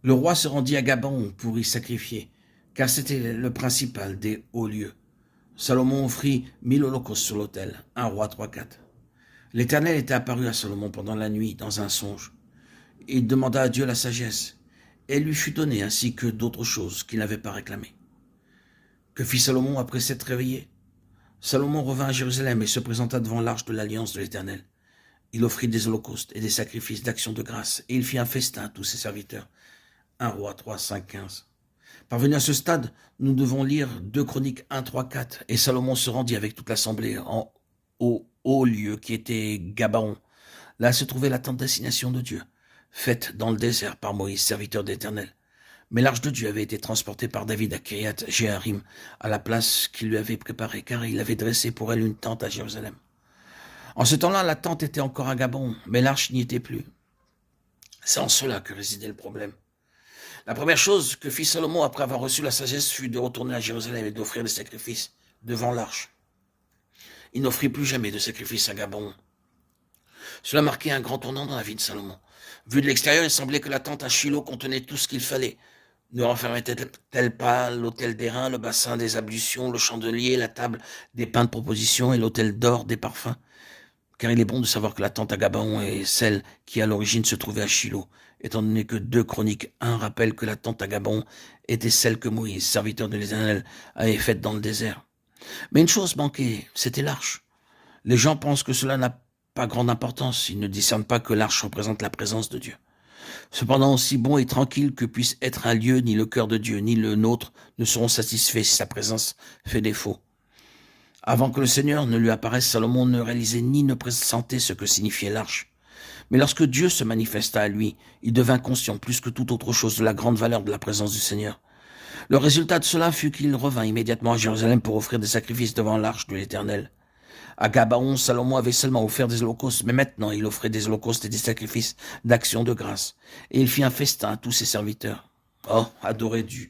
Le roi se rendit à Gabaon pour y sacrifier, car c'était le principal des hauts lieux. Salomon offrit 1000 holocaustes sur l'autel, 1 Roi 3-4. L'Éternel était apparu à Salomon pendant la nuit dans un songe. Il demanda à Dieu la sagesse, et elle lui fut donnée ainsi que d'autres choses qu'il n'avait pas réclamées. Que fit Salomon après s'être réveillé? Salomon revint à Jérusalem et se présenta devant l'arche de l'alliance de l'Éternel. Il offrit des holocaustes et des sacrifices d'action de grâce, et il fit un festin à tous ses serviteurs. 1 Roi 3, 5, 15. Parvenu à ce stade, nous devons lire 2 Chroniques 1, 3, 4, et Salomon se rendit avec toute l'assemblée au haut lieu qui était Gabaon. Là se trouvait la tente d'assignation de Dieu, faite dans le désert par Moïse, serviteur d'Éternel. Mais l'arche de Dieu avait été transportée par David à Kiriath Jéarim, à la place qu'il lui avait préparée, car il avait dressé pour elle une tente à Jérusalem. En ce temps-là, la tente était encore à Gabon, mais l'arche n'y était plus. C'est en cela que résidait le problème. La première chose que fit Salomon après avoir reçu la sagesse fut de retourner à Jérusalem et d'offrir des sacrifices devant l'arche. Il n'offrit plus jamais de sacrifices à Gabon. Cela marquait un grand tournant dans la vie de Salomon. Vu de l'extérieur, il semblait que la tente à Shiloh contenait tout ce qu'il fallait. Ne renfermait-elle pas l'autel d'airain, le bassin des ablutions, le chandelier, la table des pains de proposition et l'autel d'or des parfums? Car il est bon de savoir que la tente à Gabaon est celle qui à l'origine se trouvait à Shiloh, étant donné que 2 Chroniques 1 rappelle que la tente à Gabaon était celle que Moïse, serviteur de l'Éternel, avait faite dans le désert. Mais une chose manquait, c'était l'arche. Les gens pensent que cela n'a pas grande importance, ils ne discernent pas que l'arche représente la présence de Dieu. Cependant, aussi bon et tranquille que puisse être un lieu, ni le cœur de Dieu, ni le nôtre ne seront satisfaits si sa présence fait défaut. Avant que le Seigneur ne lui apparaisse, Salomon ne réalisait ni ne pressentait ce que signifiait l'arche. Mais lorsque Dieu se manifesta à lui, il devint conscient plus que toute autre chose de la grande valeur de la présence du Seigneur. Le résultat de cela fut qu'il revint immédiatement à Jérusalem pour offrir des sacrifices devant l'arche de l'Éternel. À Gabaon, Salomon avait seulement offert des holocaustes, mais maintenant il offrait des holocaustes et des sacrifices d'action de grâce. Et il fit un festin à tous ses serviteurs. Oh, adorer Dieu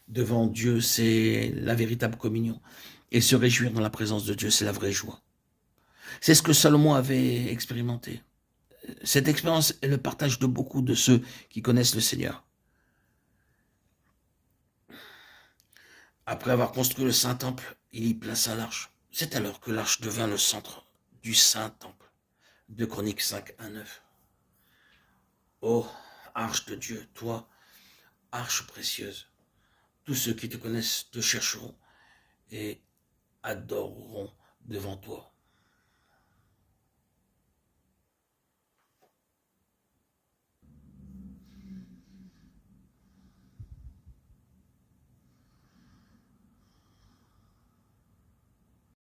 devant Dieu, c'est la véritable communion. Et se réjouir dans la présence de Dieu, c'est la vraie joie. C'est ce que Salomon avait expérimenté. Cette expérience est le partage de beaucoup de ceux qui connaissent le Seigneur. Après avoir construit le Saint-Temple, il y plaça l'arche. C'est alors que l'arche devint le centre du Saint-Temple. 2 Chroniques 5, 1, 9. Ô arche de Dieu, toi, arche précieuse, tous ceux qui te connaissent te chercheront et adoreront devant toi.